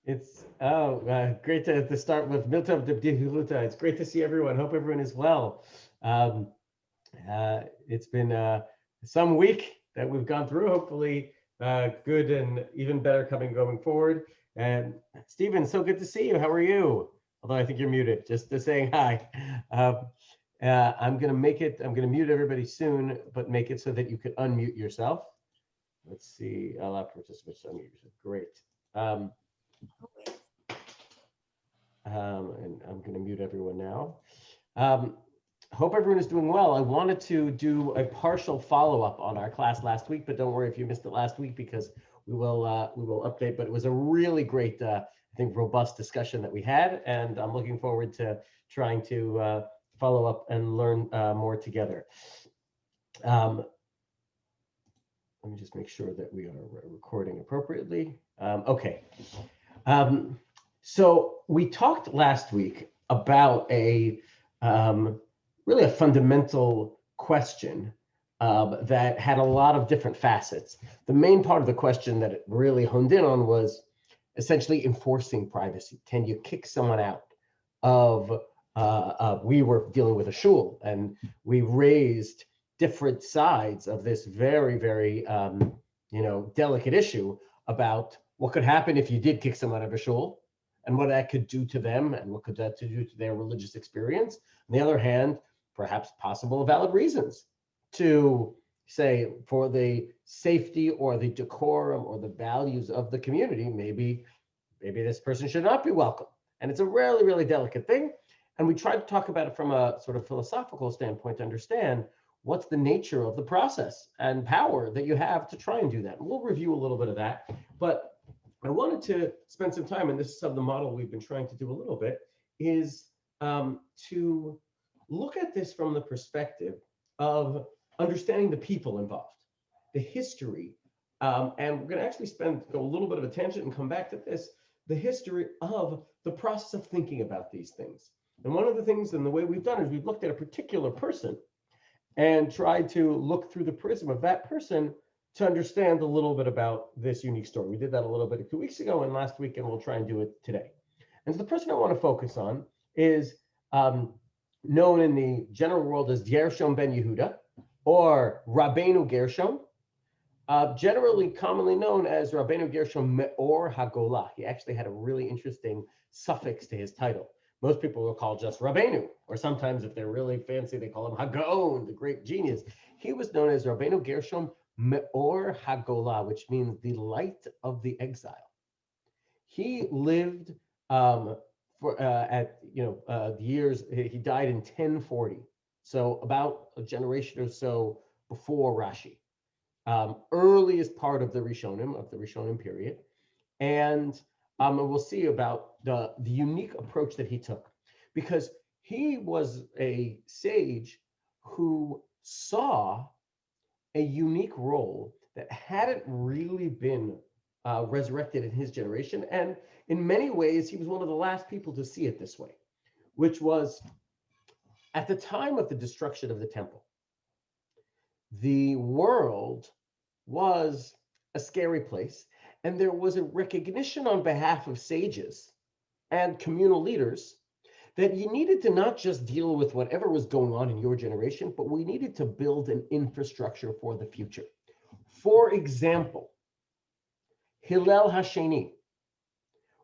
Great to start with Miltov Dibdihuta. It's great to see everyone. Hope everyone is well. Um, it's been some week that we've gone through. Hopefully, good and even better going forward. And Stephen, so good to see you. How are you? Although I think you're muted. Just to saying hi. Um, I'm gonna make it. I'm gonna mute everybody soon, but make it so that you could unmute yourself. Let's see. Allow participants to unmute yourself. Great. Um, and I'm going to mute everyone now. Um, hope everyone is doing well. I wanted to do a partial follow-up on our class last week, but don't worry if you missed it last week because we will update. But it was a really great, I think, robust discussion that we had, and I'm looking forward to trying to follow up and learn more together. Um, let me just make sure that we are recording appropriately. Okay. Um, so we talked last week about really a fundamental question that had a lot of different facets. The main part of the question that it really honed in on was essentially enforcing privacy. Can you kick someone out of? We were dealing with a shul, and we raised different sides of this very, very delicate issue about what could happen if you did kick someone out of a shul and what that could do to them and what could that do to their religious experience. On the other hand, perhaps possible valid reasons to say for the safety or the decorum or the values of the community, maybe this person should not be welcome. And it's a really, really delicate thing. And we tried to talk about it from a sort of philosophical standpoint to understand what's the nature of the process and power that you have to try and do that. And we'll review a little bit of that. But I wanted to spend some time, and this is some of the model we've been trying to do a little bit, is to look at this from the perspective of understanding the people involved, the history, and we're going to actually go a little bit of a tangent and come back to this, the history of the process of thinking about these things. And one of the things and the way we've done is we've looked at a particular person and tried to look through the prism of that person to understand a little bit about this unique story. We did that a little bit 2 weeks ago and last week, and we'll try and do it today. And so the person I want to focus on is known in the general world as Gershom ben Yehuda, or Rabbeinu Gershom, generally commonly known as Rabbeinu Gershom Meor HaGolah. He actually had a really interesting suffix to his title. Most people will call just Rabbeinu, or sometimes if they're really fancy, they call him Hagon, the great genius. He was known as Rabbeinu Gershom Meor HaGolah, which means the light of the exile. He lived years. He died in 1040, so about a generation or so before Rashi. Earliest part of the Rishonim period, and we'll see about the unique approach that he took, because he was a sage who saw a unique role that hadn't really been resurrected in his generation, and in many ways he was one of the last people to see it this way, which was at the time of the destruction of the temple. The world was a scary place, and there was a recognition on behalf of sages and communal leaders that you needed to not just deal with whatever was going on in your generation, but we needed to build an infrastructure for the future. For example, Hillel Hasheni,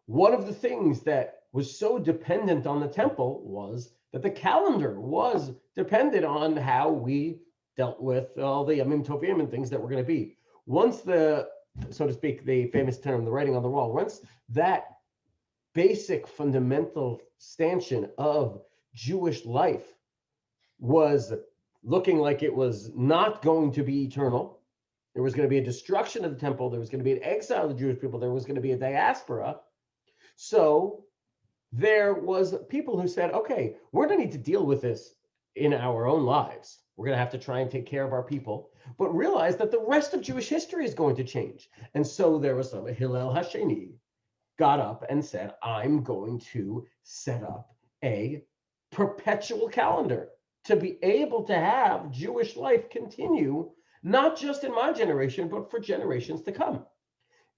one of the things that was so dependent on the temple was that the calendar was dependent on how we dealt with all the Yamim Tovim and things that were going to be. Once so to speak, the famous term, the writing on the wall, once that basic fundamental stanchion of Jewish life was looking like it was not going to be eternal, there was going to be a destruction of the temple, there was going to be an exile of the Jewish people, there was going to be a diaspora. So there was people who said, okay, we're going to need to deal with this in our own lives. We're going to have to try and take care of our people, but realize that the rest of Jewish history is going to change. And so there was some Hillel Hasheni got up and said, I'm going to set up a perpetual calendar to be able to have Jewish life continue, not just in my generation, but for generations to come.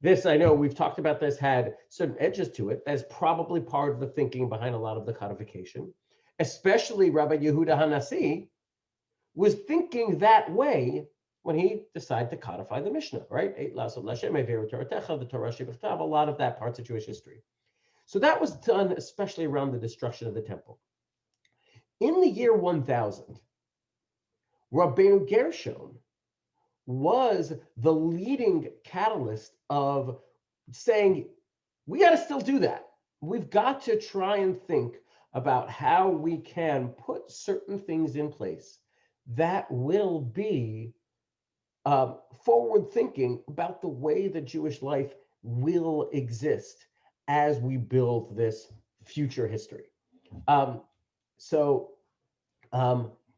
This, I know we've talked about this, had certain edges to it. That's probably part of the thinking behind a lot of the codification. Especially Rabbi Yehuda Hanassi was thinking that way when he decided to codify the Mishnah, right? A lot of that parts of Jewish history. So that was done especially around the destruction of the temple. In the year 1000, Rabbeinu Gershon was the leading catalyst of saying, we got to still do that. We've got to try and think about how we can put certain things in place that will be forward thinking about the way the Jewish life will exist as we build this future history.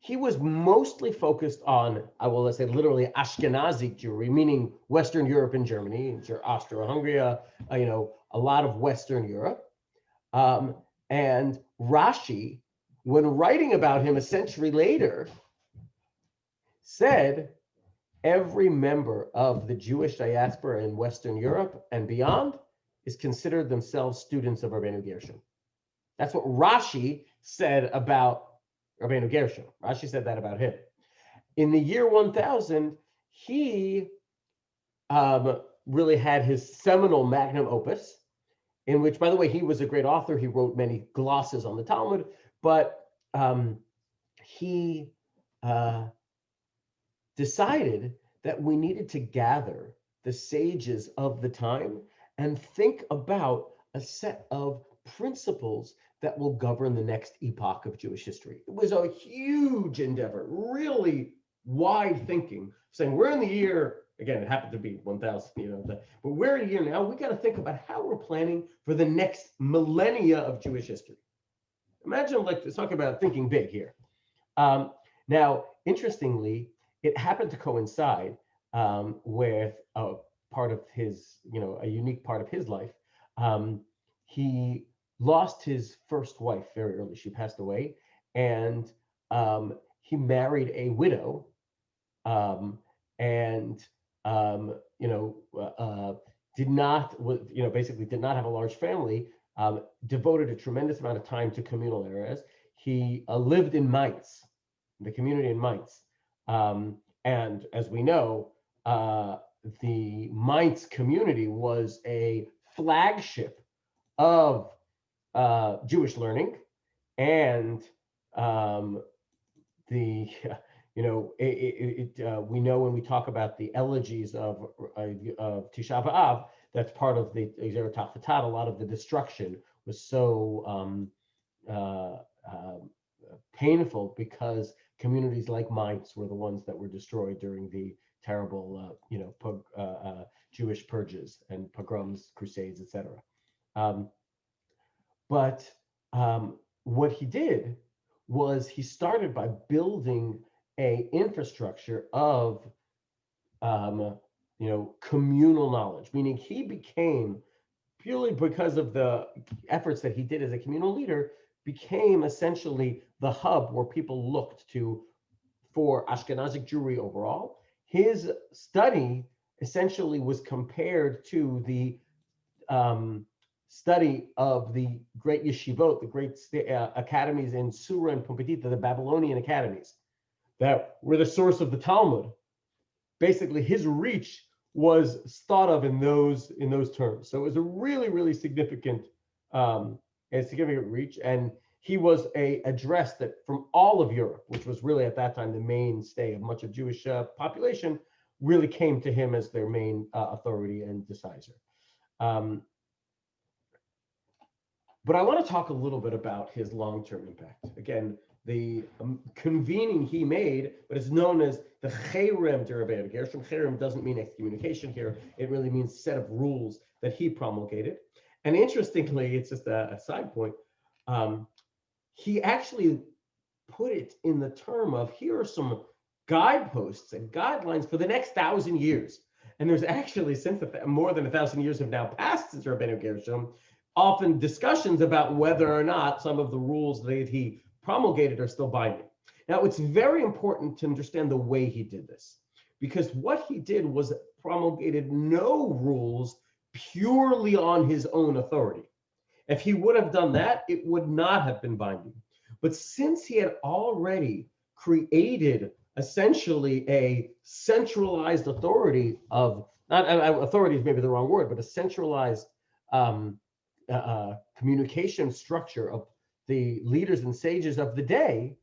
He was mostly focused on, let's say literally Ashkenazic Jewry, meaning Western Europe and Germany, Austria-Hungary, a lot of Western Europe. And Rashi, when writing about him a century later, said every member of the Jewish diaspora in Western Europe and beyond is considered themselves students of Rabbeinu Gershon. That's what Rashi said about Rabbeinu Gershon. Rashi said that about him. In the year 1000, he really had his seminal magnum opus, in which, by the way, he was a great author. He wrote many glosses on the Talmud, but he decided that we needed to gather the sages of the time and think about a set of principles that will govern the next epoch of Jewish history. It was a huge endeavor, really wide thinking, saying we're in the year, again, it happened to be 1000, but we're in a year now, we got to think about how we're planning for the next millennia of Jewish history. Imagine, let's talk about thinking big here. Now, interestingly, it happened to coincide with a part of his, a unique part of his life. He lost his first wife very early. She passed away, and he married a widow, and did not, basically did not have a large family. Devoted a tremendous amount of time to communal areas. He lived in Mainz, the community in Mainz, and as we know, the Mainz community was a flagship of Jewish learning, and we know when we talk about the elegies of Tisha B'Av, that's part of the Gezer Tachvatat. A lot of the destruction was so painful because communities like Mainz were the ones that were destroyed during the terrible, Jewish purges and pogroms, crusades, etc. But what he did was he started by building a infrastructure of, communal knowledge, meaning he became, purely because of the efforts that he did as a communal leader, became essentially the hub where people looked to for Ashkenazic Jewry overall. His study essentially was compared to the study of the great yeshivot, the great academies in Sura and Pumbedita, the Babylonian academies that were the source of the Talmud. Basically, his reach was thought of in those terms. So it was a really, really significant reach, and he was a address that from all of Europe, which was really at that time the mainstay of much of Jewish population, really came to him as their main authority and decider. But I want to talk a little bit about his long-term impact. Again, the convening he made, but it's known as the Cherem to Rabbeinu Gershon. Cherem doesn't mean excommunication here. It really means set of rules that he promulgated. And interestingly, it's just a side point, he actually put it in the term of, here are some guideposts and guidelines for the next 1,000 years. And there's actually, since more than 1,000 years have now passed since Rabbeinu Gershon, often discussions about whether or not some of the rules that he promulgated are still binding. Now, it's very important to understand the way he did this, because what he did was promulgated no rules purely on his own authority. If he would have done that, it would not have been binding. But since he had already created essentially a centralized authority of, not authority is maybe the wrong word, but a centralized communication structure of the leaders and sages of the day,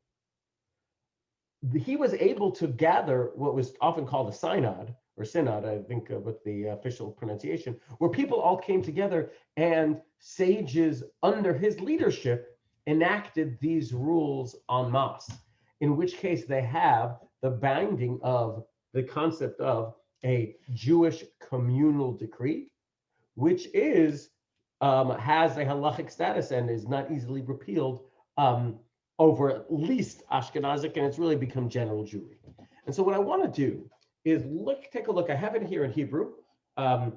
he was able to gather what was often called a synod, or synod, I think, with the official pronunciation, where people all came together and sages under his leadership enacted these rules en masse, in which case they have the binding of the concept of a Jewish communal decree, which is has a halachic status and is not easily repealed over at least Ashkenazic, and it's really become general Jewry. And so what I want to do is take a look. I have it here in Hebrew, but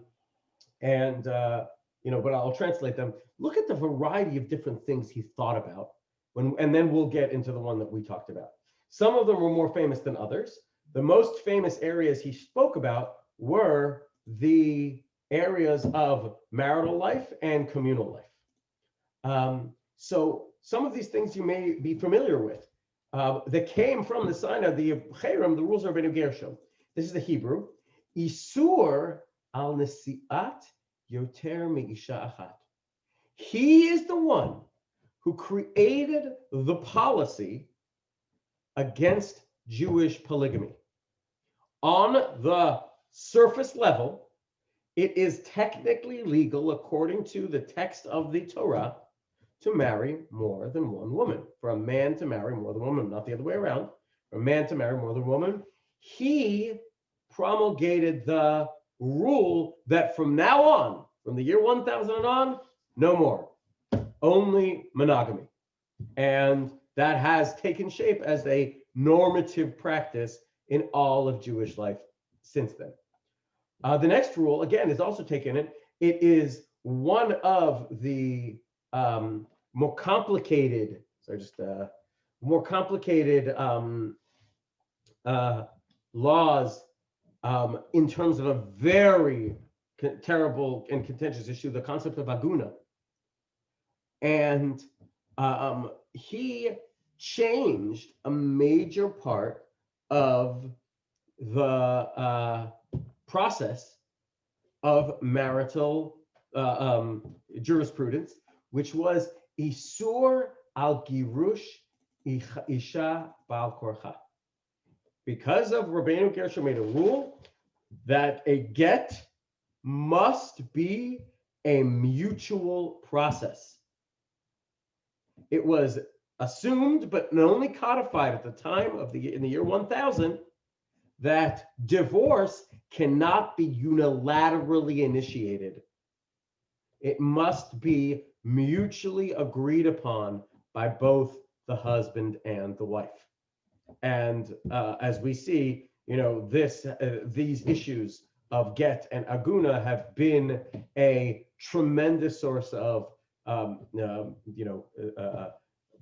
I'll translate them. Look at the variety of different things he thought about, and then we'll get into the one that we talked about. Some of them were more famous than others. The most famous areas he spoke about were the areas of marital life and communal life. So some of these things you may be familiar with. That came from the Sinai, the Cherem, the rules of Rabbeinu Gershom. This is the Hebrew. Isur al nesiat yoter meisha achat. He is the one who created the policy against Jewish polygamy. On the surface level, it is technically legal, according to the text of the Torah, to marry more than one woman. For a man to marry more than one woman, not the other way around. For a man to marry more than one woman. He promulgated the rule that from now on, from the year 1000 and on, no more. Only monogamy. And that has taken shape as a normative practice in all of Jewish life since then. The next rule, again, is also taken in. It is one of the more complicated laws in terms of a very terrible and contentious issue, the concept of aguna. And he changed a major part of the process of marital jurisprudence, which was Isur al Girush Isha Bal Korcha. Because of Rabbeinu Gershom made a rule that a get must be a mutual process. It was assumed, but only codified at the time of in the year 1000, that divorce cannot be unilaterally initiated. It must be mutually agreed upon by both the husband and the wife. And as we see, these issues of get and aguna have been a tremendous source of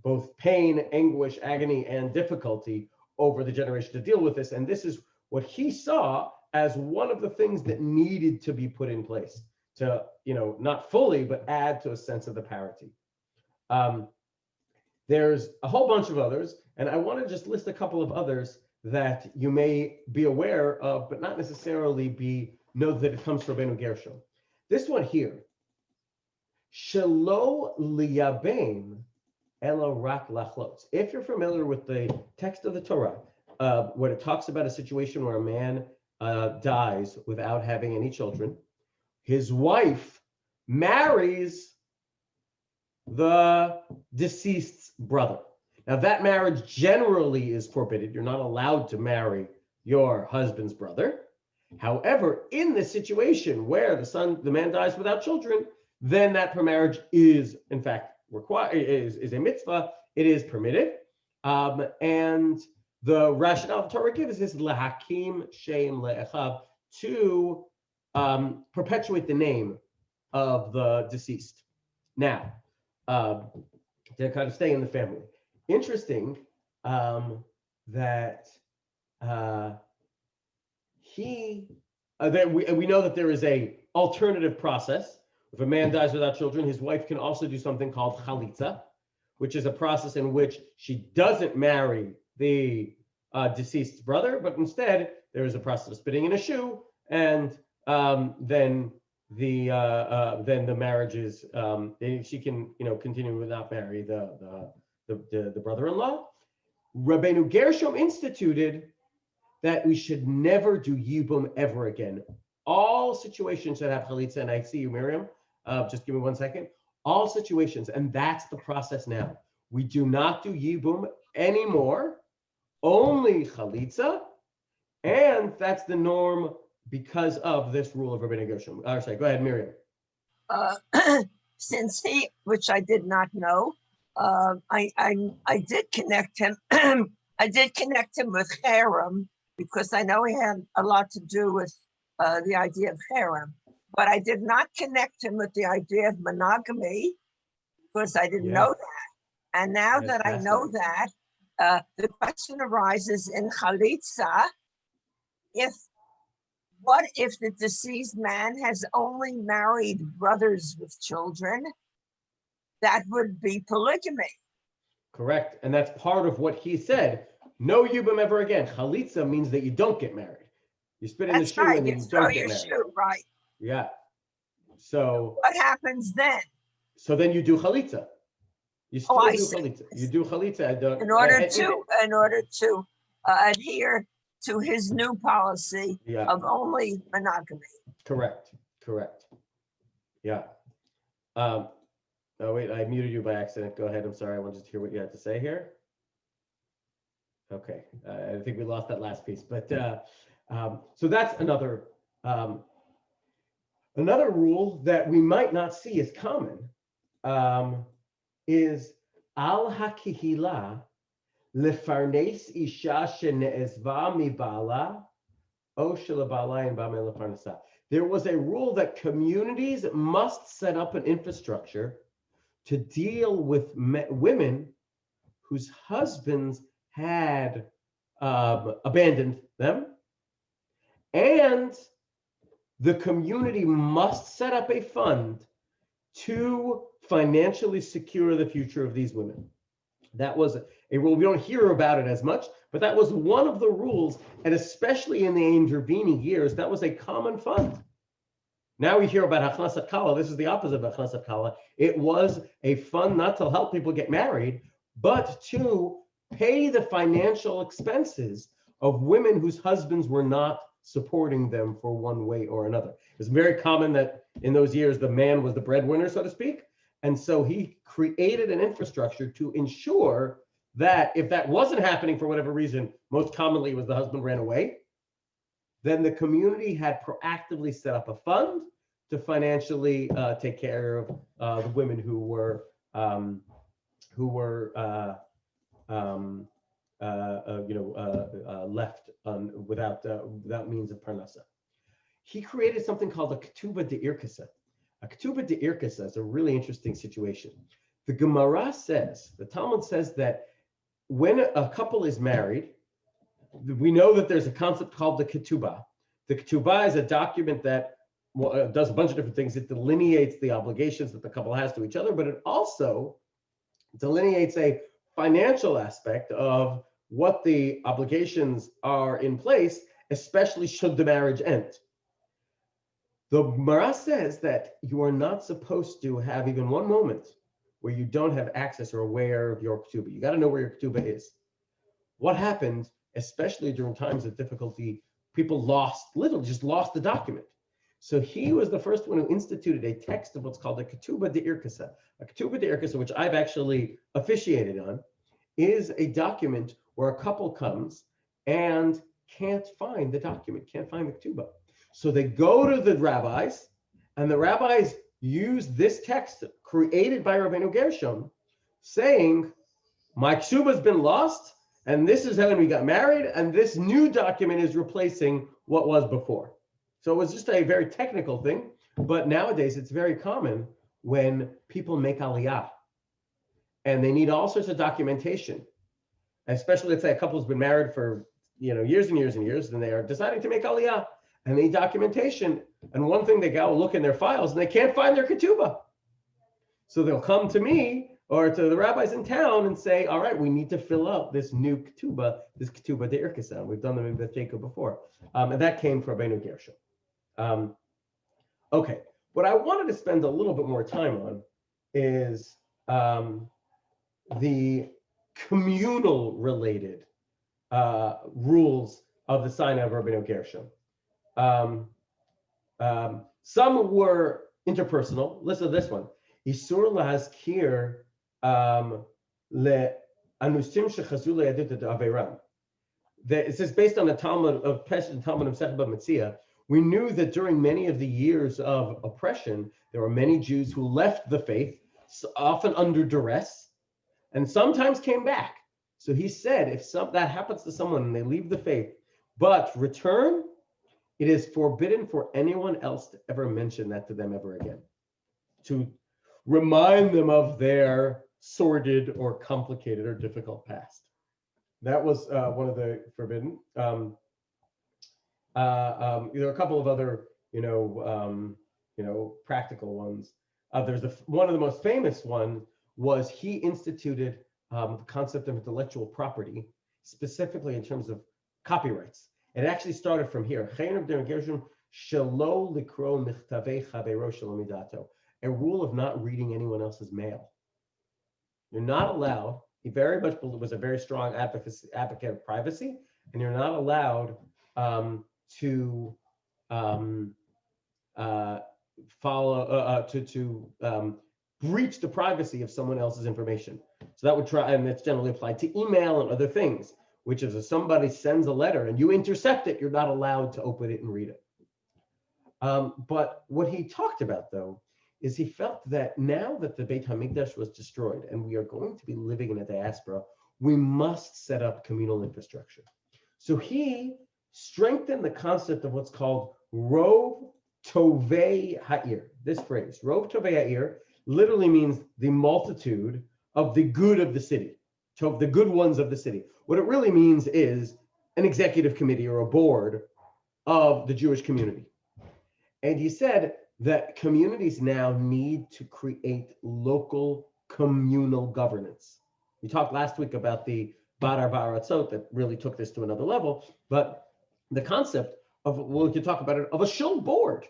both pain, anguish, agony, and difficulty over the generation to deal with this. And this is what he saw as one of the things that needed to be put in place to, not fully, but add to a sense of the parity. There's a whole bunch of others, and I want to just list a couple of others that you may be aware of, but not necessarily know that it comes from Rabbeinu Gershom. This one here, Shelo liyabein ela rak lachlotz. If you're familiar with the text of the Torah, when it talks about a situation where a man dies without having any children, his wife marries the deceased's brother. Now, that marriage generally is forbidden. You're not allowed to marry your husband's brother. However, in the situation where the man dies without children, then that marriage is, in fact, required, is a mitzvah. It is permitted. And the rationale the Torah gives is lehakim shem le'echav, to perpetuate the name of the deceased. Now, to kind of stay in the family. Interesting that we know that there is a alternative process. If a man dies without children, his wife can also do something called chalitza, which is a process in which she doesn't marry the deceased's brother, but instead there is a process of spitting in a shoe, and then the marriage is she can continue to not marry the brother-in-law. Rabbeinu Gershom instituted that we should never do yibum ever again. All situations that have chalitza, and I see you, Miriam. Just give me 1 second. All situations, and that's the process now. We do not do yibum anymore, only chalitza, and that's the norm because of this rule of Rabbeinu Gershom. Sorry, go ahead, Miriam. Since which I did not know, I did connect him. I did connect him with harem because I know he had a lot to do with the idea of harem, but I did not connect him with the idea of monogamy because I didn't know that. And now that I know that, the question arises in chalitza: what if the deceased man has only married brothers with children? That would be polygamy. Correct. And that's part of what he said. No yibum ever again. Chalitza means that you don't get married. You spit in the shoe and then you don't get married. Shoe, right. Yeah. So what happens then? So then you do chalitza. You still do chalitza. You do chalitza. In order to adhere to his new policy of only monogamy. Correct. Yeah. Oh wait, I muted you by accident. Go ahead. I'm sorry. I wanted to hear what you had to say here. Okay. I think we lost that last piece, but so that's another rule that we might not see as common is al hakihila lefarnes isha shene'ezva mibala o shelabala ba'me lefarnesa. There was a rule that communities must set up an infrastructure to deal with women whose husbands had abandoned them, and the community must set up a fund to financially secure the future of these women. That was a rule. We don't hear about it as much, but that was one of the rules, and especially in the intervening years, that was a common fund. Now we hear about Hachnasat Kala. This is the opposite of Hachnasat Kala. It was a fund not to help people get married, but to pay the financial expenses of women whose husbands were not supporting them for one way or another. It's very common that in those years, the man was the breadwinner, so to speak. And so he created an infrastructure to ensure that if that wasn't happening for whatever reason, most commonly it was the husband ran away, then the community had proactively set up a fund to financially take care of the women who were left without means of parnasa. He created something called a ketubah de'irkasa. A ketubah de'irkasa is a really interesting situation. The Gemara says, the Talmud says that when a couple is married, we know that there's a concept called the ketubah. The ketubah is a document that does a bunch of different things. It delineates the obligations that the couple has to each other, but it also delineates a financial aspect of what the obligations are in place, especially should the marriage end. The Gemara says that you are not supposed to have even one moment where you don't have access or aware of your ketubah. You got to know where your ketubah is. What happened, especially during times of difficulty, people literally just lost the document. So he was the first one who instituted a text of what's called a ketubah de'irkasa. A ketubah de'irkasa, which I've actually officiated on, is a document where a couple comes and can't find the document, can't find the ketubah. So they go to the rabbis, and the rabbis use this text created by Rabbeinu Gershom, saying, my ketubah has been lost, and this is when we got married, and this new document is replacing what was before. So it was just a very technical thing, but nowadays it's very common when people make aliyah, and they need all sorts of documentation, especially let's say a couple has been married for years and years and years, and they are deciding to make aliyah, and they need documentation. And one thing, they go look in their files and they can't find their ketubah. So they'll come to me or to the rabbis in town and say, all right, we need to fill out this new ketubah, this ketubah de irkasa. We've done them in Beth Jacob before. And that came from Rabbeinu Gershom. Okay, what I wanted to spend a little bit more time on is the communal related rules of the Sinai of Rabbeinu Gershom. Some were interpersonal. Listen to this one. Isur lahazkir le'anusim shechazu le'yadut averam. It says, based on the Talmud of Pesach, Talmud of Sechah Metzia, we knew that during many of the years of oppression, there were many Jews who left the faith, often under duress, and sometimes came back. So he said, if that happens to someone and they leave the faith, but return, it is forbidden for anyone else to ever mention that to them ever again, to remind them of their sordid or complicated or difficult past. That was one of the forbidden. There are a couple of other, practical ones. There's one of the most famous one was he instituted the concept of intellectual property, specifically in terms of copyrights. It actually started from here. A rule of not reading anyone else's mail. You're not allowed. He very much was a very strong advocate of privacy, and you're not allowed to breach the privacy of someone else's information. So that would and that's generally applied to email and other things, which is if somebody sends a letter and you intercept it, you're not allowed to open it and read it. But what he talked about, though, is he felt that now that the Beit HaMikdash was destroyed and we are going to be living in a diaspora, we must set up communal infrastructure. So he strengthened the concept of what's called Rov Tovei Ha'ir. This phrase, Rov Tovei Ha'ir, literally means the multitude of the good of the city, the good ones of the city. What it really means is an executive committee or a board of the Jewish community. And he said that communities now need to create local communal governance. We talked last week about the Bar Baratzot that really took this to another level, but the concept of, well, we could talk about it, of a shul board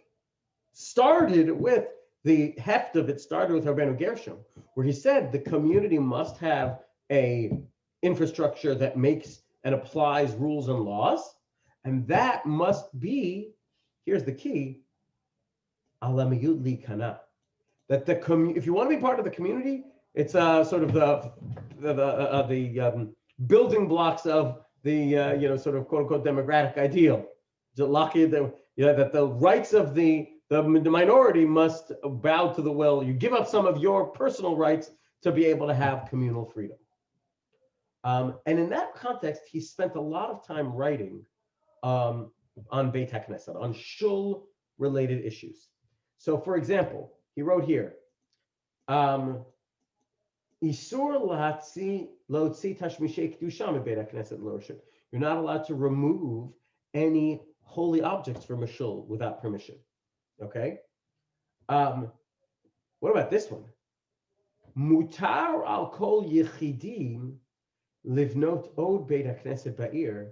started with the heft of it started with Rabbeinu Gershom, where he said the community must have a infrastructure that makes and applies rules and laws, and that must be, here's the key, alamiyut li kana. That if you want to be part of the community, it's sort of the building blocks of the sort of quote unquote democratic ideal. That the rights of the minority must bow to the will. You give up some of your personal rights to be able to have communal freedom. And in that context, he spent a lot of time writing on Beit HaKnesset, on shul-related issues. So, for example, he wrote here, Isur lotzi tashmishei kedusha mebeit HaKnesset l'roshut. You're not allowed to remove any holy objects from a shul without permission. Okay. What about this one? Mutar al kol yechidim livnot od beit HaKnesset ba'ir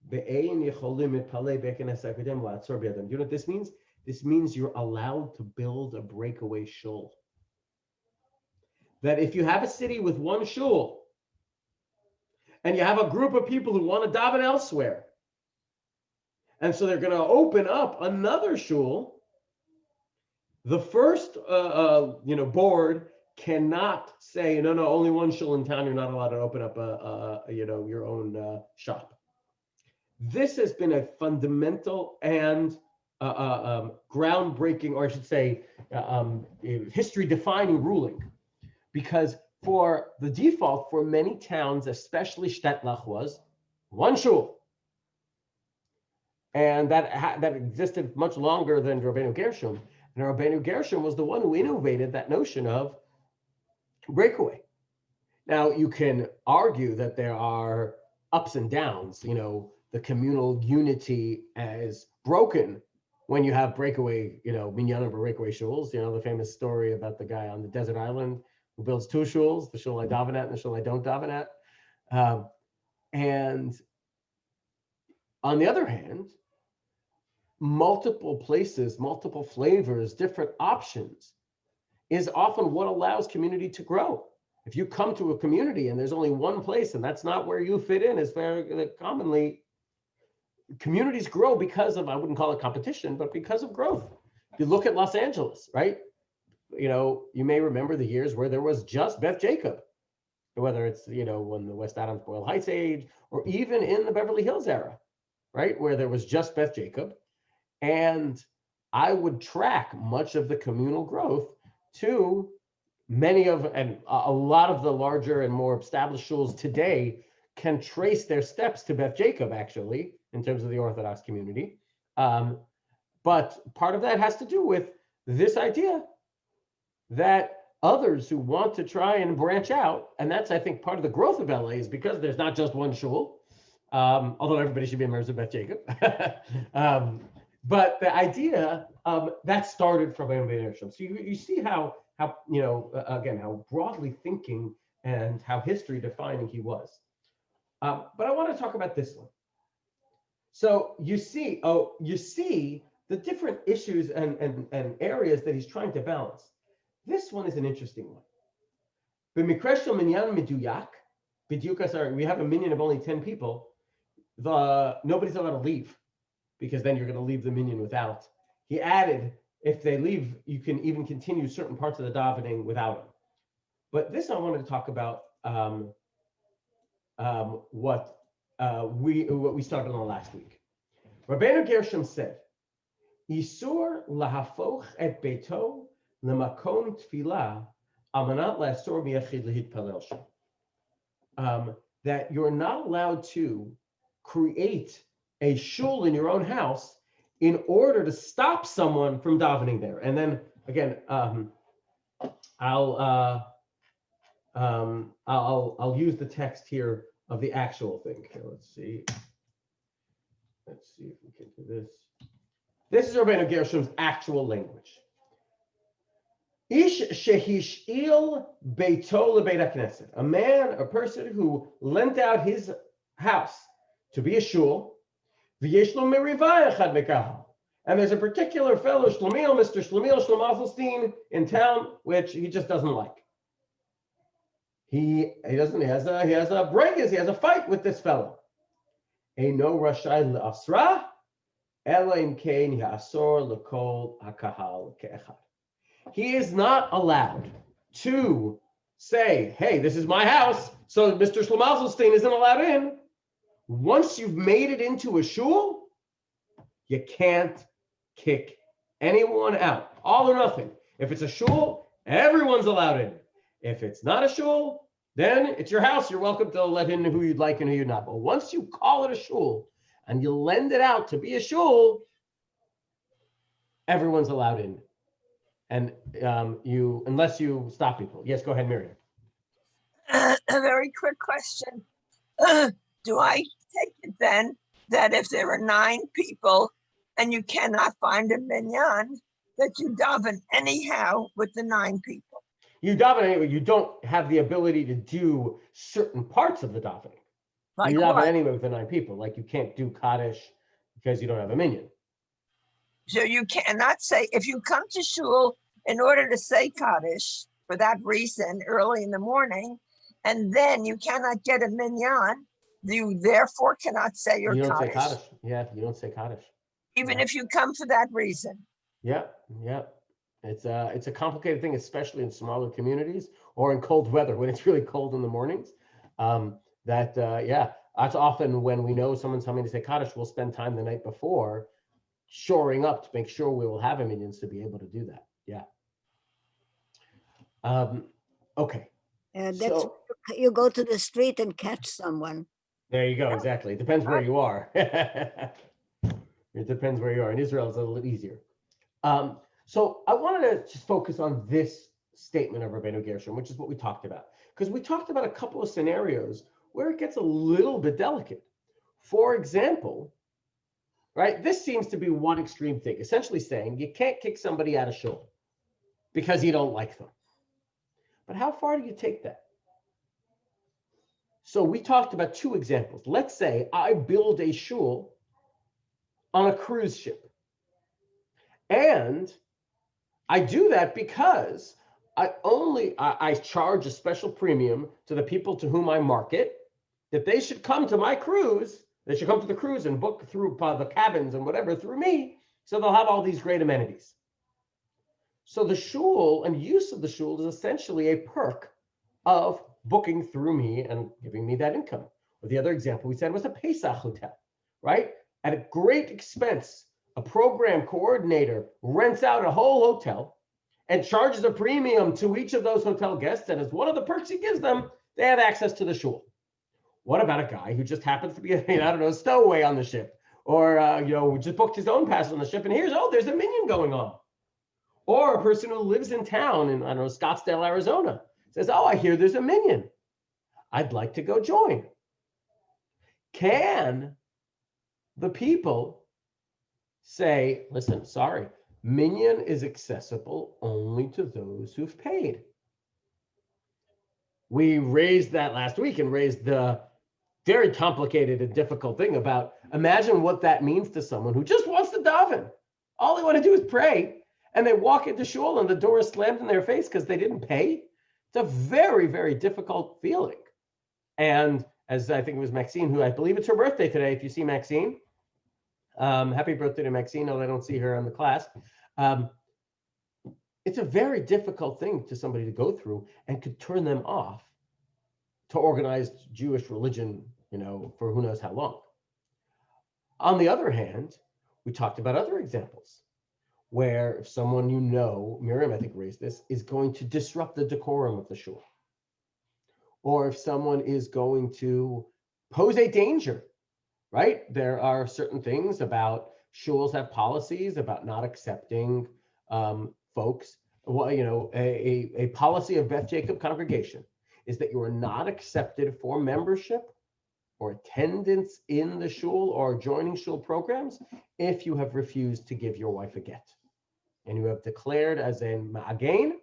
be'ein yecholim mitpalei beit HaKnesset akadem la'atzor b'yadam. Do you know what this means? This means you're allowed to build a breakaway shul. That if you have a city with one shul and you have a group of people who want to daven elsewhere, and so they're going to open up another shul, the first board cannot say, no, only one shul in town, you're not allowed to open up your own shop. This has been a fundamental and groundbreaking, or I should say, history-defining ruling, because for the default for many towns, especially Shtetl, was one shul, and that existed much longer than Rabbeinu Gershom. And Rabbeinu Gershom was the one who innovated that notion of breakaway. Now, you can argue that there are ups and downs, the communal unity as broken when you have breakaway, minyanim or breakaway shuls. The famous story about the guy on the desert island who builds two shuls, the shul I daven at and the shul I don't daven at. And on the other hand, multiple places, multiple flavors, different options is often what allows community to grow. If you come to a community and there's only one place and that's not where you fit in, is very commonly communities grow because of, I wouldn't call it competition, but because of growth. If you look at Los Angeles, right? You may remember the years where there was just Beth Jacob, whether it's, when the West Adams Boyle Heights age, or even in the Beverly Hills era, right? Where there was just Beth Jacob. And I would track much of the communal growth to many of, and a lot of the larger and more established shuls today can trace their steps to Beth Jacob, actually, in terms of the Orthodox community. But part of that has to do with this idea that others who want to try and branch out, and that's, I think, part of the growth of LA is because there's not just one shul, although everybody should be members of Beth Jacob. But the idea that started from Rabbi Gershom. So you see how again, how broadly thinking and how history defining he was. But I want to talk about this one. So you see the different issues and areas that he's trying to balance. This one is an interesting one. We have a minyan of only 10 people. Nobody's allowed to leave, because then you're going to leave the minyan without. He added, if they leave, you can even continue certain parts of the davening without them. But this I wanted to talk about what we started on last week. Rabbeinu Gershom said, Isur lahafoch et beito lemakom tefillah amanat la'asor miyachid lehitpalel sham. That you're not allowed to create a shul in your own house in order to stop someone from davening there. And then again, I'll use the text here of the actual thing. Okay, let's see if we can do this. This is Rabbeinu Gershom's actual language. Ish shehish'il beito lebeit hakneset. A person who lent out his house to be a shul. V'yesh lo merivah echad mekahal. And there's a particular fellow, Mr. Shlomiel Shlomofelstein in town, which he just doesn't like. He has a break, he has a fight with this fellow. Eino rashai le'asra, ela im kein ya'asor lekol hakahal ke'echad. He is not allowed to say, hey, this is my house, so Mr. Shlomofelstein isn't allowed in. Once you've made it into a shul, you can't kick anyone out, all or nothing. If it's a shul, everyone's allowed in. If it's not a shul, then it's your house. You're welcome to let in who you'd like and who you'd not. But once you call it a shul and you lend it out to be a shul, everyone's allowed in. And unless you stop people. Yes, go ahead, Miriam. A very quick question. Do I take it then that if there are 9 people and you cannot find a minyan, that you daven anyhow with the 9 people? You daven anyway. You don't have the ability to do certain parts of the davening. Like you daven what? anyway with the 9 people. Like you can't do Kaddish because you don't have a minyan. So you cannot say, if you come to shul in order to say Kaddish for that reason early in the morning, and then you cannot get a minyan, you therefore cannot say your You don't Kaddish. say Kaddish. Yeah, you don't say Kaddish. Even if you come for that reason. Yeah. It's a complicated thing, especially in smaller communities or in cold weather when it's really cold in the mornings. That's often when we know someone's coming to say Kaddish, we'll spend time the night before shoring up to make sure we will have minions to be able to do that. Yeah. Okay. That's So you go to the street and catch someone. there you go. Exactly. It depends where you are. It depends where you are. In Israel, it's a little easier. So I wanted to just focus on this statement of Rabbeinu Gershom, which is what we talked about. Because we talked about a couple of scenarios where it gets a little bit delicate. For example, right, this seems to be one extreme thing, essentially saying you can't kick somebody out of shul because you don't like them. But how far do you take that? So we talked about two examples. Let's say I build a shul on a cruise ship. And I do that because I charge a special premium to the people to whom I market that they should come to my cruise. They should come to the cruise and book through the cabins and whatever through me. So they'll have all these great amenities. So the shul and use of the shul is essentially a perk of booking through me and giving me that income. Or the other example we said was a Pesach hotel, right? At a great expense, a program coordinator rents out a whole hotel and charges a premium to each of those hotel guests. And as one of the perks he gives them, they have access to the shul. What about a guy who just happens to be, a stowaway on the ship, or just booked his own pass on the ship, and there's a minyan going on, or a person who lives in town in Scottsdale, Arizona, says, I hear there's a minyan. I'd like to go join. Can the people say, listen, sorry, minyan is accessible only to those who've paid? We raised that last week and raised the very complicated and difficult thing about imagine what that means to someone who just wants to daven. All they want to do is pray, and they walk into shul and the door is slammed in their face because they didn't pay. It's a very, very difficult feeling. And as I think it was Maxine, who I believe it's her birthday today. If you see Maxine, happy birthday to Maxine, although I don't see her in the class. It's a very difficult thing to somebody to go through and could turn them off to organized Jewish religion, for who knows how long. On the other hand, we talked about other examples where if someone Miriam, I think, raised this, is going to disrupt the decorum of the shul, or if someone is going to pose a danger, right? There are certain things about shuls have policies about not accepting folks. Well, a policy of Beth Jacob congregation is that you are not accepted for membership or attendance in the shul or joining shul programs if you have refused to give your wife a get. And you have declared as a ma'again,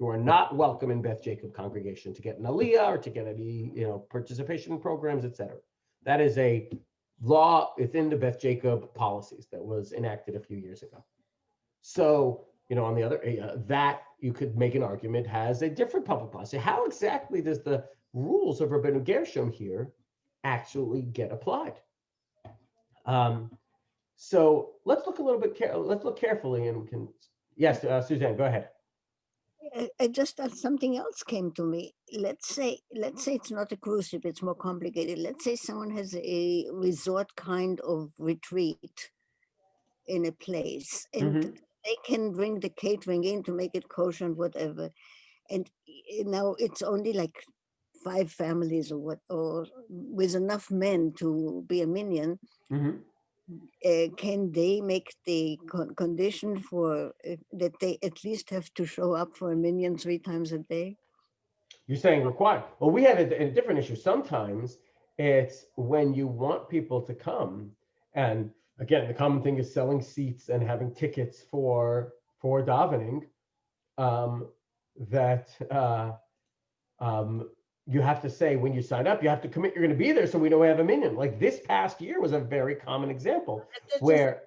you are not welcome in Beth Jacob congregation to get an aliyah or to get any, participation in programs, etc. That is a law within the Beth Jacob policies that was enacted a few years ago. So, on the other, that you could make an argument has a different public policy. How exactly does the rules of Rabbeinu Gershom here actually get applied? So let's look a little bit. Let's look carefully, and we can. Yes, Suzanne, go ahead. I just thought something else came to me. Let's say it's not a cruise ship; it's more complicated. Let's say someone has a resort kind of retreat in a place, and they can bring the catering in to make it kosher and whatever. And now it's only like 5 families or with enough men to be a minyan. Can they make the condition for that they at least have to show up for a minyan 3 times a day? You're saying required. Well, we had a different issue. Sometimes it's when you want people to come, and again, the common thing is selling seats and having tickets for davening. You have to say when you sign up, you have to commit you're going to be there, so we know we have a minyan. Like this past year was a very common example where,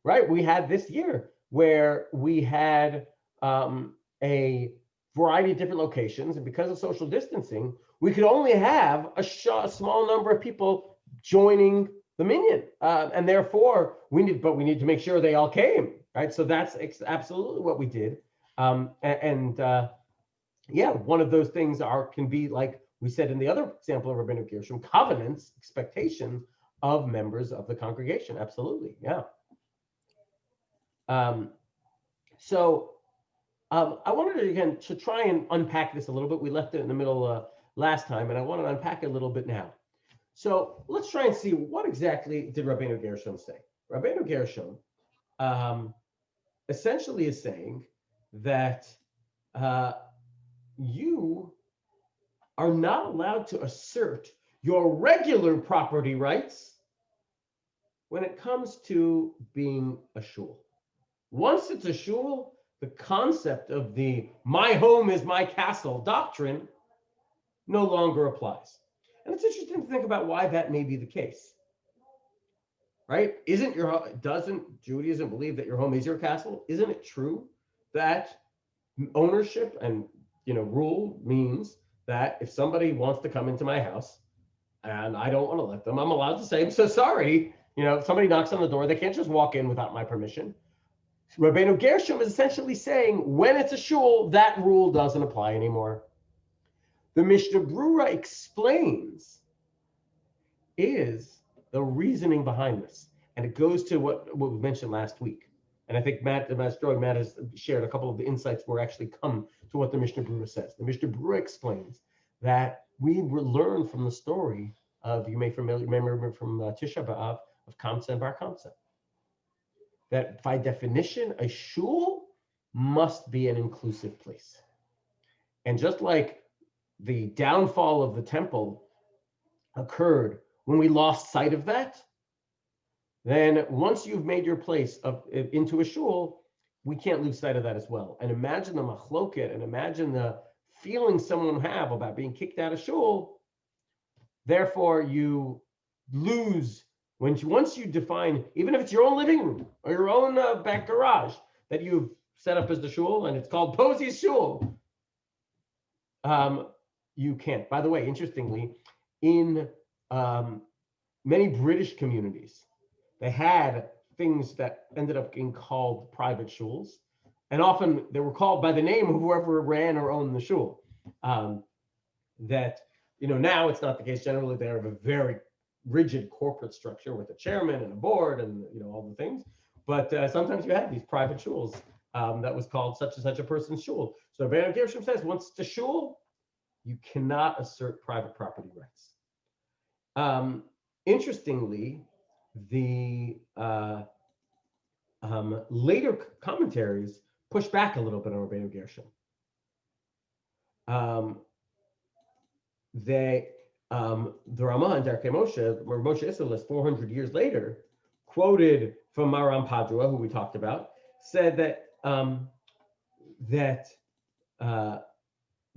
right, we had this year where we had a variety of different locations, and because of social distancing, we could only have a small number of people joining the minyan, and therefore we need to make sure they all came, right? So that's absolutely what we did, yeah, one of those things can be, like we said in the other example of Rabbeinu Gershom, covenants, expectations of members of the congregation. Absolutely, yeah. So I wanted to, again, to try and unpack this a little bit. We left it in the middle last time, and I want to unpack it a little bit now. So let's try and see what exactly did Rabbeinu Gershom say. Rabbeinu Gershom essentially is saying that you are not allowed to assert your regular property rights when it comes to being a shul. Once it's a shul, the concept of the my home is my castle doctrine no longer applies. And it's interesting to think about why that may be the case. Right? Doesn't Judaism believe that your home is your castle? Isn't it true that ownership and rule means that if somebody wants to come into my house and I don't want to let them, I'm allowed to say, I'm so sorry. If somebody knocks on the door, they can't just walk in without my permission. Rabbeinu Gershom is essentially saying when it's a shul, that rule doesn't apply anymore. The Mishnah Brura explains is the reasoning behind this. And it goes to what we mentioned last week. And I think Matt has shared a couple of the insights where actually come to what the Mishnah Brura says. The Mishnah Brura explains that we learn from the story of, you may remember from Tisha B'Av, of Kamsa and Bar Kamsa, that by definition, a shul must be an inclusive place. And just like the downfall of the temple occurred when we lost sight of that, then once you've made your place into a shul, we can't lose sight of that as well. And imagine the machloket, and imagine the feeling someone will have about being kicked out of shul. Therefore, you lose once you define, even if it's your own living room or your own back garage that you've set up as the shul, and it's called Posy's shul. You can't. By the way, interestingly, in many British communities, they had things that ended up being called private shuls, and often they were called by the name of whoever ran or owned the shul. Now it's not the case. Generally, they have a very rigid corporate structure with a chairman and a board and all the things. But sometimes you had these private shuls that was called such and such a person's shul. So Rabbi Gershom says, once it's a shul, you cannot assert private property rights. Interestingly, the later commentaries push back a little bit on Rabbeinu Gershom. The Ramah and Darkei Moshe, where Moshe Isserles 400 years later, quoted from Maram Padua, who we talked about, said that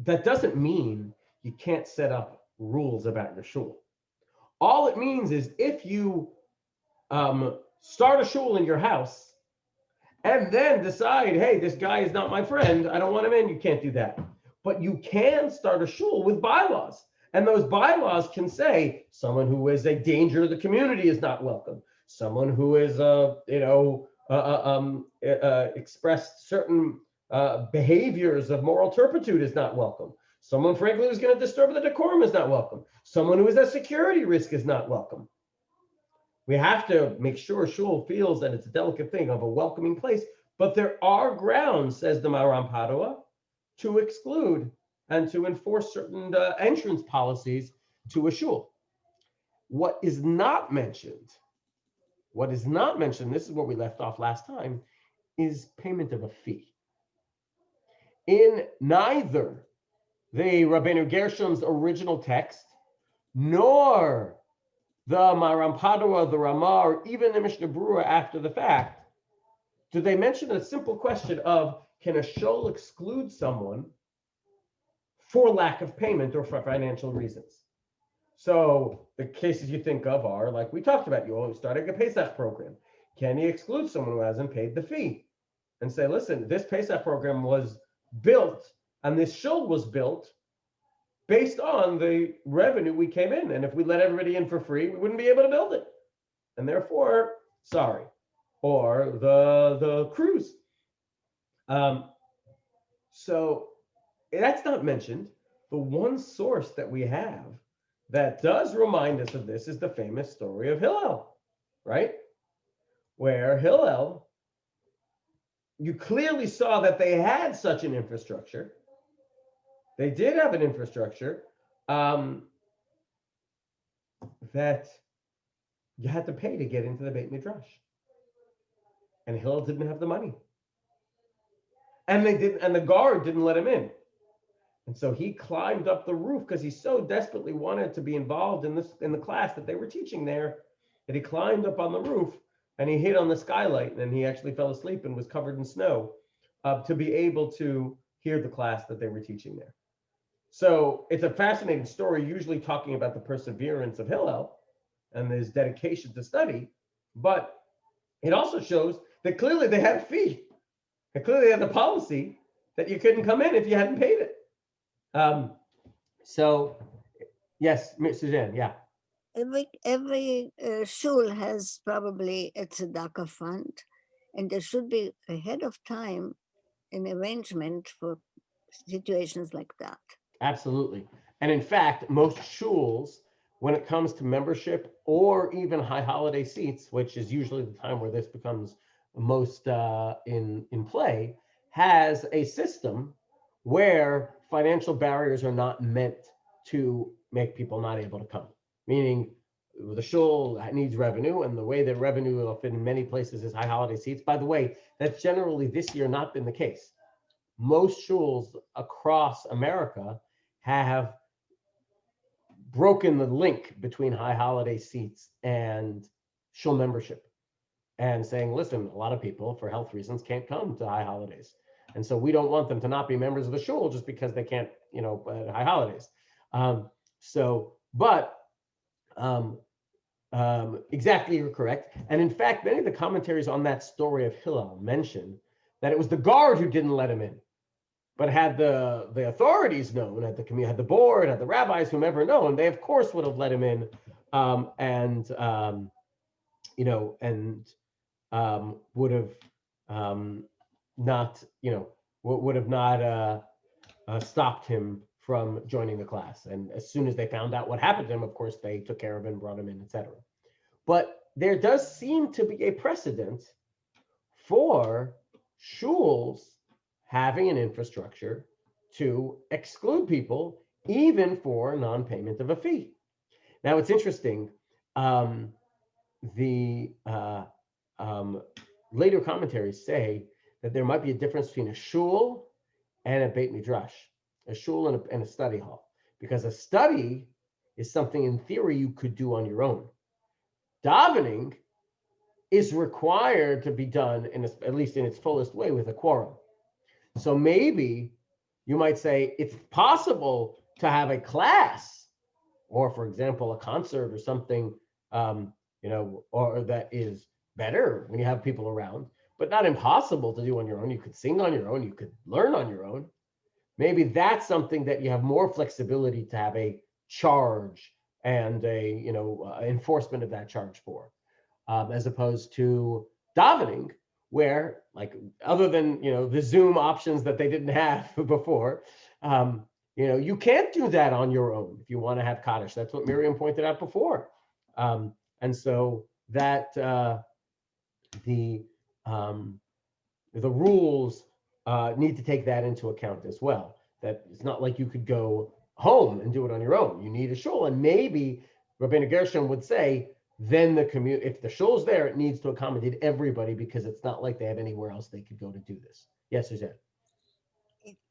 that doesn't mean you can't set up rules about your shul. All it means is if you start a shul in your house and then decide, hey, this guy is not my friend, I don't want him in, you can't do that. But you can start a shul with bylaws. And those bylaws can say someone who is a danger to the community is not welcome. Someone who is, expressed certain behaviors of moral turpitude is not welcome. Someone, frankly, who's going to disturb the decorum is not welcome. Someone who is a security risk is not welcome. We have to make sure shul feels that it's a delicate thing of a welcoming place. But there are grounds, says the Maram Padua, to exclude and to enforce certain entrance policies to a shul. What is not mentioned, this is where we left off last time, is payment of a fee. In neither the Rabbeinu Gershom's original text, nor the Maram Padua, the Ramah, or even the Mishnah Brura after the fact, do they mention a simple question of, can a shul exclude someone for lack of payment or for financial reasons? So the cases you think of are, like we talked about, you always starting a Pesach program. Can you exclude someone who hasn't paid the fee and say, listen, this Pesach program was built and this shul was built based on the revenue we came in. And if we let everybody in for free, we wouldn't be able to build it. And therefore, sorry. Or the cruise. So that's not mentioned. The one source that we have that does remind us of this is the famous story of Hillel, right? Where Hillel, you clearly saw that they had such an infrastructure. They did have an infrastructure that you had to pay to get into the Beit Midrash. And Hillel didn't have the money. And the guard didn't let him in. And so he climbed up the roof because he so desperately wanted to be involved in the class that they were teaching there, that he climbed up on the roof and he hit on the skylight, and he actually fell asleep and was covered in snow to be able to hear the class that they were teaching there. So it's a fascinating story, usually talking about the perseverance of Hillel and his dedication to study, but it also shows that clearly they had a fee. And clearly they had the policy that you couldn't come in if you hadn't paid it. So yes, Suzanne, yeah. Every shul has probably a tzedakah fund, and there should be ahead of time an arrangement for situations like that. Absolutely. And in fact, most shuls, when it comes to membership or even high holiday seats, which is usually the time where this becomes most in play, has a system where financial barriers are not meant to make people not able to come. Meaning the shul needs revenue, and the way that revenue will fit in many places is high holiday seats. By the way, that's generally this year not been the case. Most shuls across America have broken the link between high holiday seats and shul membership, and saying, listen, a lot of people for health reasons can't come to high holidays. And so we don't want them to not be members of the shul just because they can't, at high holidays. Exactly, you're correct. And in fact, many of the commentaries on that story of Hillel mention that it was the guard who didn't let him in. But had the authorities known, had the board, had the rabbis, whomever known, they of course would have let him in, would have not, would have not stopped him from joining the class. And as soon as they found out what happened to him, of course, they took care of him, brought him in, etc. But there does seem to be a precedent for shuls having an infrastructure to exclude people, even for non-payment of a fee. Now, it's interesting. The later commentaries say that there might be a difference between a shul and a beit midrash, a shul and a study hall, because a study is something in theory you could do on your own. Davening is required to be done at least in its fullest way with a quorum. So maybe you might say it's possible to have a class, or for example, a concert or something, or that is better when you have people around, but not impossible to do on your own. You could sing on your own, you could learn on your own. Maybe that's something that you have more flexibility to have a charge and a enforcement of that charge for, as opposed to davening, where, like, other than the Zoom options that they didn't have before, you can't do that on your own if you want to have Kaddish. That's what Miriam pointed out before, and so that the rules need to take that into account as well. That it's not like you could go home and do it on your own. You need a shul, and maybe Rabbi Gershon would say, then the community, if the shul's there, it needs to accommodate everybody, because it's not like they have anywhere else they could go to do this. Yes, Suzanne.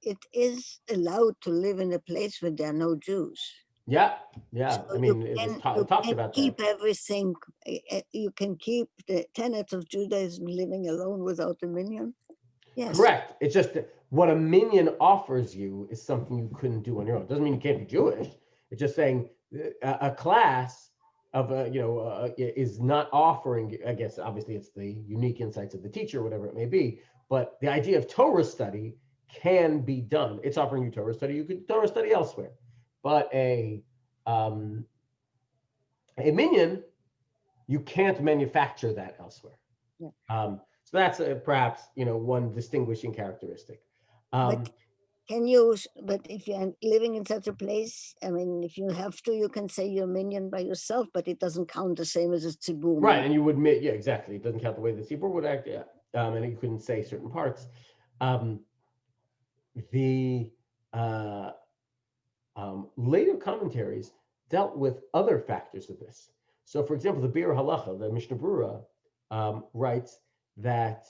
It is allowed to live in a place where there are no Jews. Yeah. So I mean, it talks about keep that. everything. You can keep the tenets of Judaism living alone without a minyan. Yes. Correct. It's just what a minyan offers you is something you couldn't do on your own. It doesn't mean you can't be Jewish. It's just saying a class of is not offering, I guess, obviously it's the unique insights of the teacher, whatever it may be, but the idea of Torah study can be done. It's offering you Torah study. You could Torah study elsewhere, but a minyan, you can't manufacture that elsewhere. Yeah. So that's perhaps one distinguishing characteristic. But can you? But if you're living in such a place, I mean, if you have to, you can say you're minyan by yourself, but it doesn't count the same as a tzibur. Right, and you would admit, yeah, exactly. It doesn't count the way the tzibur would act, yeah. And you couldn't say certain parts. The later commentaries dealt with other factors of this. So, for example, the Bir Halacha, the Mishnah Brura, writes that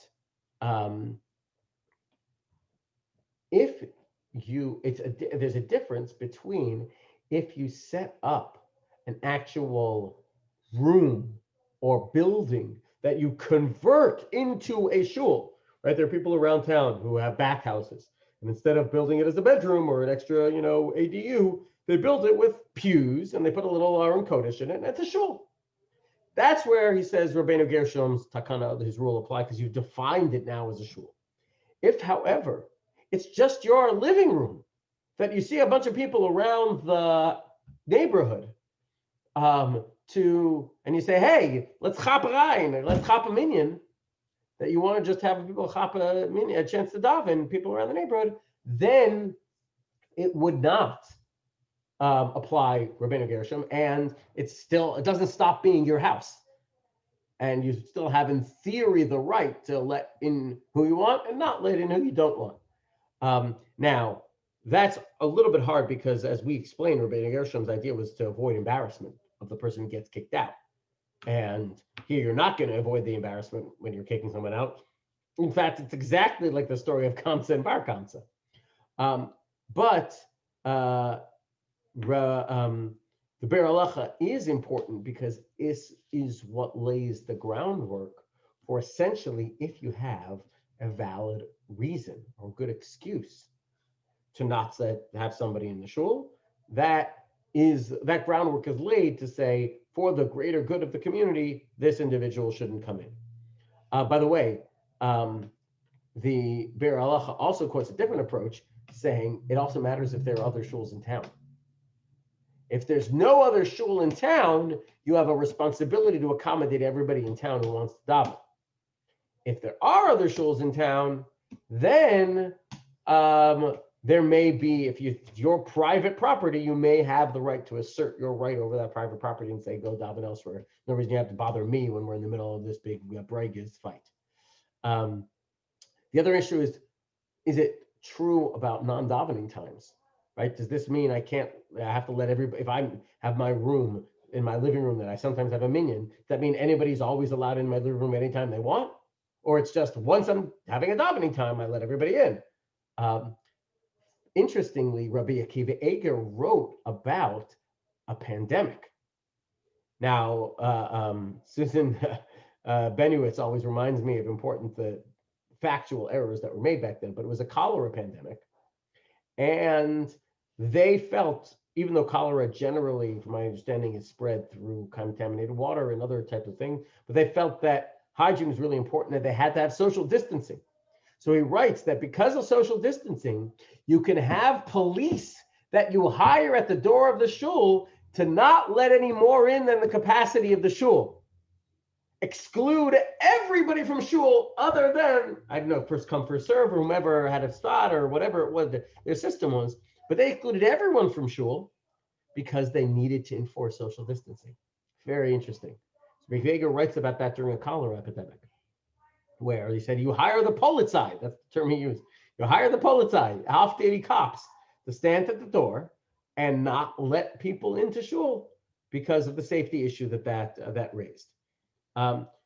if there's a difference between if you set up an actual room or building that you convert into a shul, right? There are people around town who have bathhouses, and instead of building it as a bedroom or an extra, ADU, they build it with pews and they put a little Aron Kodesh in it, and it's a shul. That's where he says Rabbeinu Gershom's takana, his rule apply, because you've defined it now as a shul. If, however, it's just your living room that you see a bunch of people around the neighborhood, and you say, hey, let's chop rein, let's chop a minyan, that you want to just have people chop a minyan, a chance to daven, people around the neighborhood, then it would not apply Rabbeinu Gershom, and it doesn't stop being your house. And you still have, in theory, the right to let in who you want and not let in who you don't want. Now, that's a little bit hard because, as we explained, Rabbeinu Gershom's idea was to avoid embarrassment of the person who gets kicked out. And here you're not going to avoid the embarrassment when you're kicking someone out. In fact, it's exactly like the story of Kamsa and Bar Kamsa. The Ber Halacha is important because this is what lays the groundwork for essentially, if you have a valid reason or good excuse to not have somebody in the shul, that groundwork is laid to say, for the greater good of the community, this individual shouldn't come in. By the way, the Ber Halacha also quotes a different approach, saying it also matters if there are other shuls in town. If there's no other shul in town, you have a responsibility to accommodate everybody in town who wants to daven. If there are other shuls in town, then there may be, if your private property, you may have the right to assert your right over that private property and say, go daven elsewhere. No reason you have to bother me when we're in the middle of this big Bregas fight. The other issue is it true about non-davening times? Right? Does this mean I have to let everybody, if I have my room in my living room that I sometimes have a minyan, does that mean anybody's always allowed in my living room anytime they want? Or it's just once I'm having a davening time, I let everybody in? Interestingly, Rabbi Akiva Eger wrote about a pandemic. Now, Susan Benowitz always reminds me of the factual errors that were made back then, but it was a cholera pandemic. And they felt, even though cholera generally, from my understanding, is spread through contaminated water and other types of things, but they felt that hygiene was really important and they had to have social distancing. So he writes that because of social distancing, you can have police that you hire at the door of the shul to not let any more in than the capacity of the shul. Exclude everybody from shul other than, I don't know, first come, first serve, or whomever had a spot or whatever it was, their system was. But they excluded everyone from shul because they needed to enforce social distancing. Very interesting. So Vega writes about that during a cholera epidemic, where he said, you hire the polizei, that's the term he used. You hire the polizei, off-duty cops, to stand at the door and not let people into shul because of the safety issue that raised.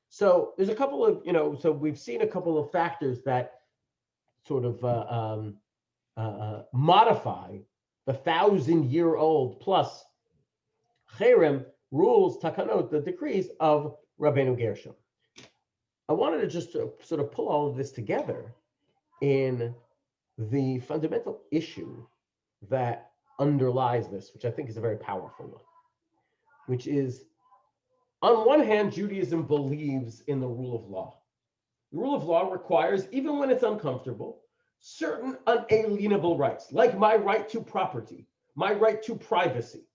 So there's a couple of, so we've seen a couple of factors that sort of modify the 1,000-year-old plus cherem rules, takanot, the decrees of Rabbeinu Gershom. I wanted to just sort of pull all of this together in the fundamental issue that underlies this, which I think is a very powerful one, which is, on one hand, Judaism believes in the rule of law. The rule of law requires, even when it's uncomfortable, certain unalienable rights, like my right to property, my right to privacy.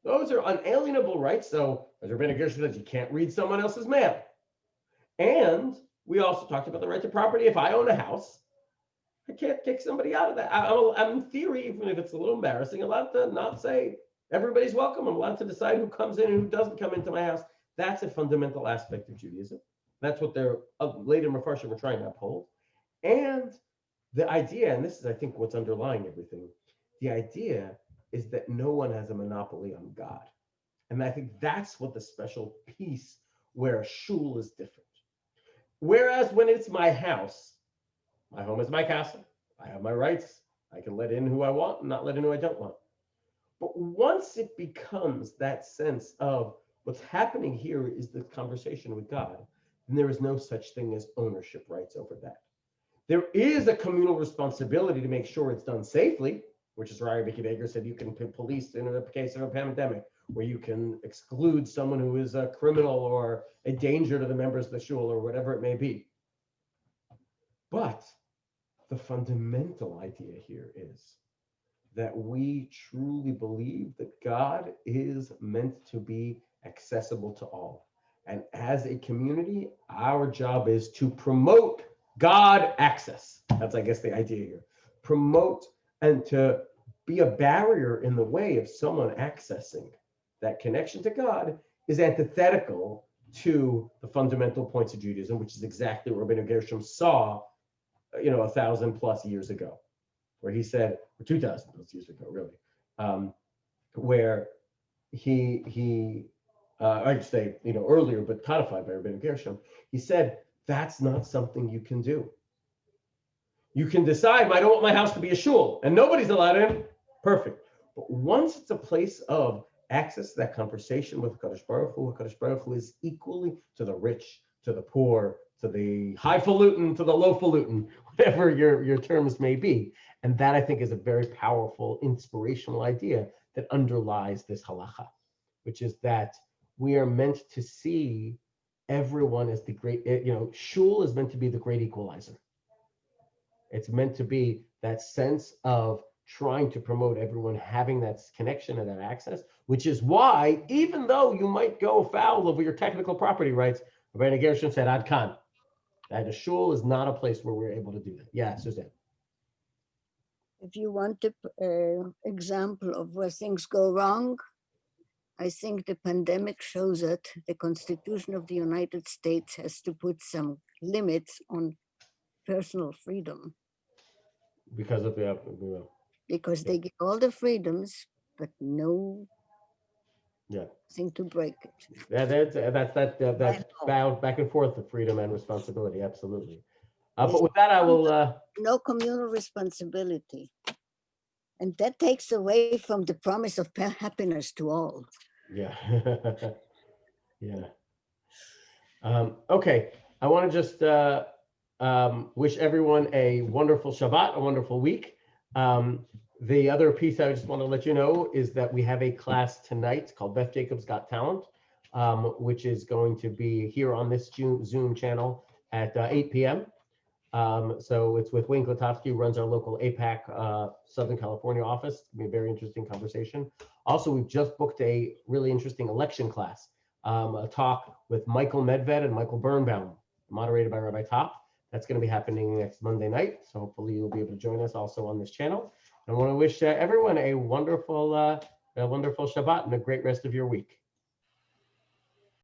Those are unalienable rights. So, as Rabbeinu Gershom says, you can't read someone else's mail. And we also talked about the right to property. If I own a house, I can't kick somebody out of that. I'm in theory, even if it's a little embarrassing, allowed to not say everybody's welcome. I'm allowed to decide who comes in and who doesn't come into my house. That's a fundamental aspect of Judaism. That's what they're later Mefarshim were trying to uphold. And the idea, and this is, I think, what's underlying everything, the idea is that no one has a monopoly on God. And I think that's what the special piece where a shul is different. Whereas when it's my house, my home is my castle. I have my rights. I can let in who I want and not let in who I don't want. But once it becomes that sense of what's happening here is the conversation with God, then there is no such thing as ownership rights over that. There is a communal responsibility to make sure it's done safely, which is why Rabbi Baker said you can police in the case of a pandemic, where you can exclude someone who is a criminal or a danger to the members of the shul or whatever it may be. But the fundamental idea here is that we truly believe that God is meant to be accessible to all. And as a community, our job is to promote God access. That's, I guess, the idea here. Promote and to be a barrier in the way of someone accessing that connection to God is antithetical to the fundamental points of Judaism, which is exactly what Rabbi Gershom saw, 1,000+ years ago, where he said, or 2,000+ years ago, really, where I'd say, earlier, but codified by Rabbi Gershom, he said, that's not something you can do. You can decide, I don't want my house to be a shul, and nobody's allowed in. Perfect. But once it's a place of access to that conversation with Kadosh Baruch Hu is equally to the rich, to the poor, to the highfalutin, to the lowfalutin, whatever your terms may be. And that, I think, is a very powerful, inspirational idea that underlies this halacha, which is that we are meant to see everyone as the great, shul is meant to be the great equalizer. It's meant to be that sense of trying to promote everyone having that connection and that access, which is why, even though you might go foul over your technical property rights, Rabbi Gershom said, Ad Kan, that a shul is not a place where we're able to do that. Yeah, Suzanne. If you want an example of where things go wrong, I think the pandemic shows that the Constitution of the United States has to put some limits on personal freedom. Because of because they give all the freedoms, but no thing to break it. Yeah, that's back and forth of freedom and responsibility, absolutely. But with that, I will. No communal responsibility. And that takes away from the promise of happiness to all. Yeah. Yeah. Okay. I want to just wish everyone a wonderful Shabbat, a wonderful week. The other piece I just want to let you know is that we have a class tonight called Beth Jacobs Got Talent, which is going to be here on this Zoom channel at 8 p.m. So it's with Wayne Glotowski, who runs our local APAC Southern California office. It's going to be a very interesting conversation. Also, we've just booked a really interesting election class, a talk with Michael Medved and Michael Birnbaum, moderated by Rabbi Top. That's going to be happening next Monday night. So hopefully you'll be able to join us also on this channel. And I want to wish everyone a wonderful Shabbat and a great rest of your week.